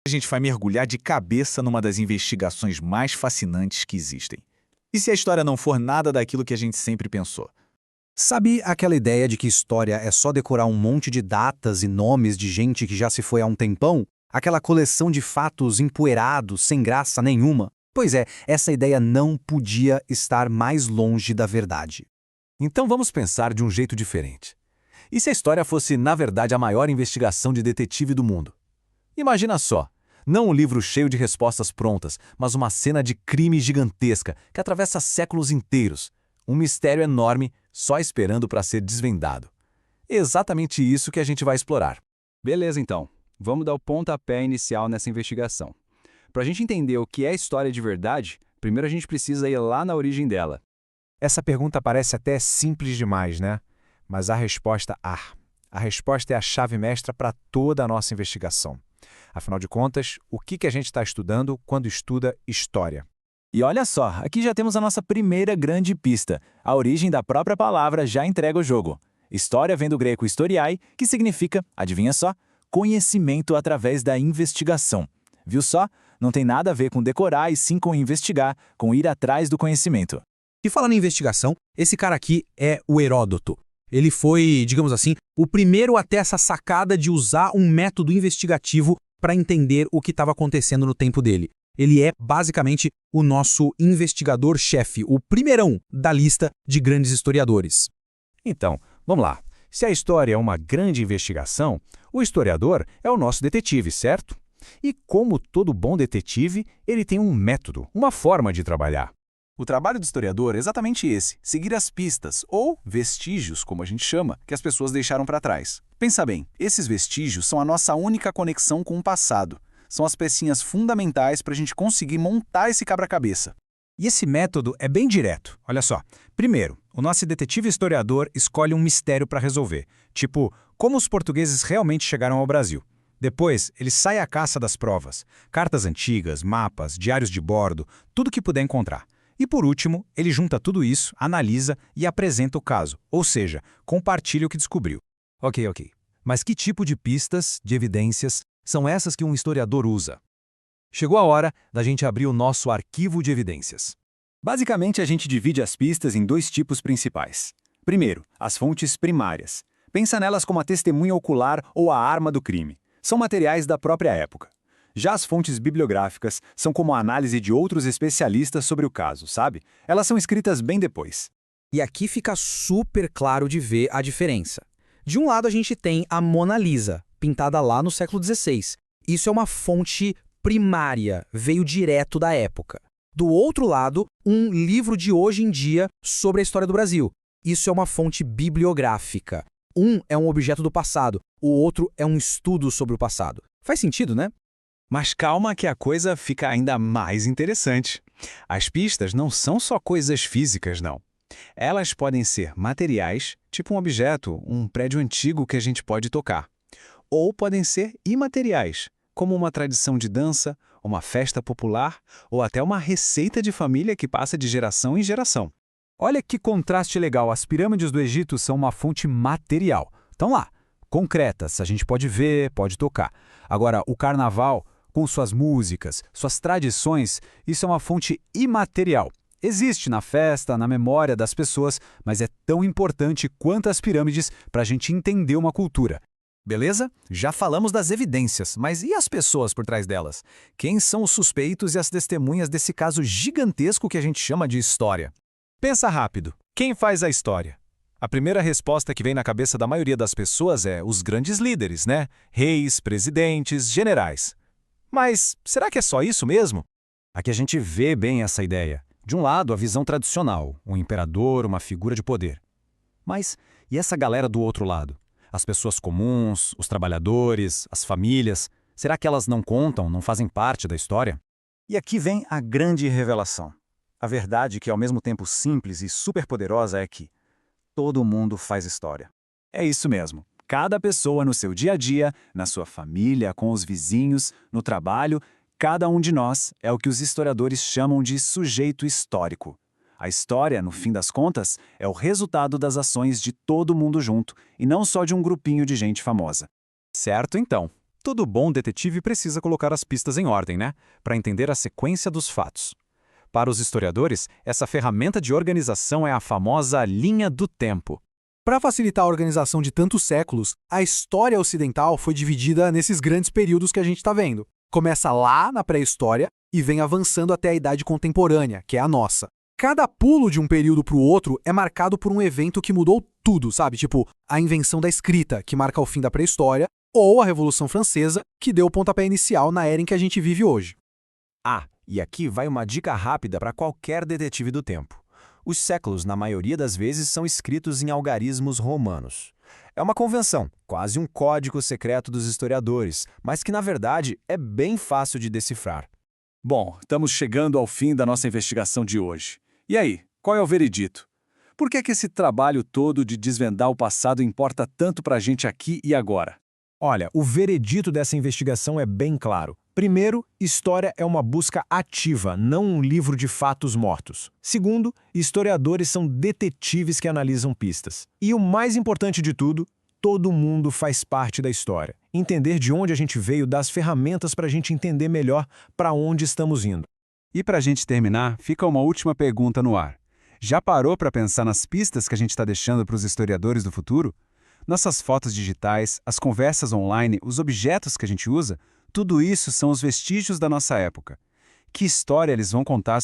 A gente vai mergulhar de cabeça numa das investigações mais fascinantes que existem. E se a história não for nada daquilo que a gente sempre pensou? Sabe aquela ideia de que história é só decorar um monte de datas e nomes de gente que já se foi há um tempão? Aquela coleção de fatos empoeirados, sem graça nenhuma? Pois é, essa ideia não podia estar mais longe da verdade. Então vamos pensar de um jeito diferente. E se a história fosse, na verdade, a maior investigação de detetive do mundo? Imagina só, não um livro cheio de respostas prontas, mas uma cena de crime gigantesca que atravessa séculos inteiros. Um mistério enorme só esperando para ser desvendado. É exatamente isso que a gente vai explorar. Beleza, então. Vamos dar o pontapé inicial nessa investigação. Para a gente entender o que é história de verdade, primeiro a gente precisa ir lá na origem dela. Essa pergunta parece até simples demais, né? Mas a resposta é a chave mestra para toda a nossa investigação. Afinal de contas, o que a gente está estudando quando estuda história? E olha só, aqui já temos a nossa primeira grande pista. A origem da própria palavra já entrega o jogo. História vem do grego historiai, que significa, adivinha só, conhecimento através da investigação. Viu só? Não tem nada a ver com decorar e sim com investigar, com ir atrás do conhecimento. E falando em investigação, esse cara aqui é o Heródoto. Ele foi, digamos assim, o primeiro a ter essa sacada de usar um método investigativo para entender o que estava acontecendo no tempo dele. Ele é, basicamente, o nosso investigador-chefe, o primeirão da lista de grandes historiadores. Então, vamos lá. Se a história é uma grande investigação, o historiador é o nosso detetive, certo? E como todo bom detetive, ele tem um método, uma forma de trabalhar. O trabalho do historiador é exatamente esse, seguir as pistas, ou vestígios, como a gente chama, que as pessoas deixaram para trás. Pensa bem, esses vestígios são a nossa única conexão com o passado. São as pecinhas fundamentais para a gente conseguir montar esse quebra-cabeça. E esse método é bem direto. Olha só. Primeiro, o nosso detetive historiador escolhe um mistério para resolver, tipo, como os portugueses realmente chegaram ao Brasil. Depois, ele sai à caça das provas, cartas antigas, mapas, diários de bordo, tudo que puder encontrar. E por último, ele junta tudo isso, analisa e apresenta o caso, ou seja, compartilha o que descobriu. Ok. Mas que tipo de pistas, de evidências, são essas que um historiador usa? Chegou a hora da gente abrir o nosso arquivo de evidências. Basicamente, a gente divide as pistas em dois tipos principais. Primeiro, as fontes primárias. Pensa nelas como a testemunha ocular ou a arma do crime. São materiais da própria época. Já as fontes bibliográficas são como a análise de outros especialistas sobre o caso, sabe? Elas são escritas bem depois. E aqui fica super claro de ver a diferença. De um lado a gente tem a Mona Lisa, pintada lá no século XVI. Isso é uma fonte primária, veio direto da época. Do outro lado, um livro de hoje em dia sobre a história do Brasil. Isso é uma fonte bibliográfica. Um é um objeto do passado, o outro é um estudo sobre o passado. Faz sentido, né? Mas calma que a coisa fica ainda mais interessante. As pistas não são só coisas físicas, não. Elas podem ser materiais, tipo um objeto, um prédio antigo que a gente pode tocar. Ou podem ser imateriais, como uma tradição de dança, uma festa popular ou até uma receita de família que passa de geração em geração. Olha que contraste legal, as pirâmides do Egito são uma fonte material. Estão lá, concretas, a gente pode ver, pode tocar. Agora, o carnaval, com suas músicas, suas tradições, isso é uma fonte imaterial. Existe na festa, na memória das pessoas, mas é tão importante quanto as pirâmides para a gente entender uma cultura. Beleza? Já falamos das evidências, mas e as pessoas por trás delas? Quem são os suspeitos e as testemunhas desse caso gigantesco que a gente chama de história? Pensa rápido. Quem faz a história? A primeira resposta que vem na cabeça da maioria das pessoas é os grandes líderes, né? Reis, presidentes, generais. Mas será que é só isso mesmo? Aqui a gente vê bem essa ideia. De um lado, a visão tradicional, um imperador, uma figura de poder. Mas e essa galera do outro lado? As pessoas comuns, os trabalhadores, as famílias, será que elas não contam, não fazem parte da história? E aqui vem a grande revelação. A verdade que, ao mesmo tempo simples e superpoderosa, é que todo mundo faz história. É isso mesmo. Cada pessoa no seu dia a dia, na sua família, com os vizinhos, no trabalho, cada um de nós é o que os historiadores chamam de sujeito histórico. A história, no fim das contas, é o resultado das ações de todo mundo junto, e não só de um grupinho de gente famosa. Certo, então. todo bom detetive precisa colocar as pistas em ordem, né? Para entender a sequência dos fatos. Para os historiadores, essa ferramenta de organização é a famosa linha do tempo. Para facilitar a organização de tantos séculos, a história ocidental foi dividida nesses grandes períodos que a gente está vendo. Começa lá na pré-história e vem avançando até a Idade Contemporânea, que é a nossa. Cada pulo de um período para o outro é marcado por um evento que mudou tudo, sabe? Tipo, a invenção da escrita, que marca o fim da pré-história, ou a Revolução Francesa, que deu o pontapé inicial na era em que a gente vive hoje. E aqui vai uma dica rápida para qualquer detetive do tempo. Os séculos, na maioria das vezes, são escritos em algarismos romanos. É uma convenção, quase um código secreto dos historiadores, mas que, na verdade, é bem fácil de decifrar. Bom, estamos chegando ao fim da nossa investigação de hoje. E aí, qual é o veredito? Por que esse trabalho todo de desvendar o passado importa tanto para a gente aqui e agora? Olha, o veredito dessa investigação é bem claro. Primeiro, história é uma busca ativa, não um livro de fatos mortos. Segundo, historiadores são detetives que analisam pistas. E o mais importante de tudo, todo mundo faz parte da história. Entender de onde a gente veio dá as ferramentas para a gente entender melhor para onde estamos indo. E para a gente terminar, fica uma última pergunta no ar. Já parou para pensar nas pistas que a gente está deixando para os historiadores do futuro? Nossas fotos digitais, as conversas online, os objetos que a gente usa, tudo isso são os vestígios da nossa época. Que história eles vão contar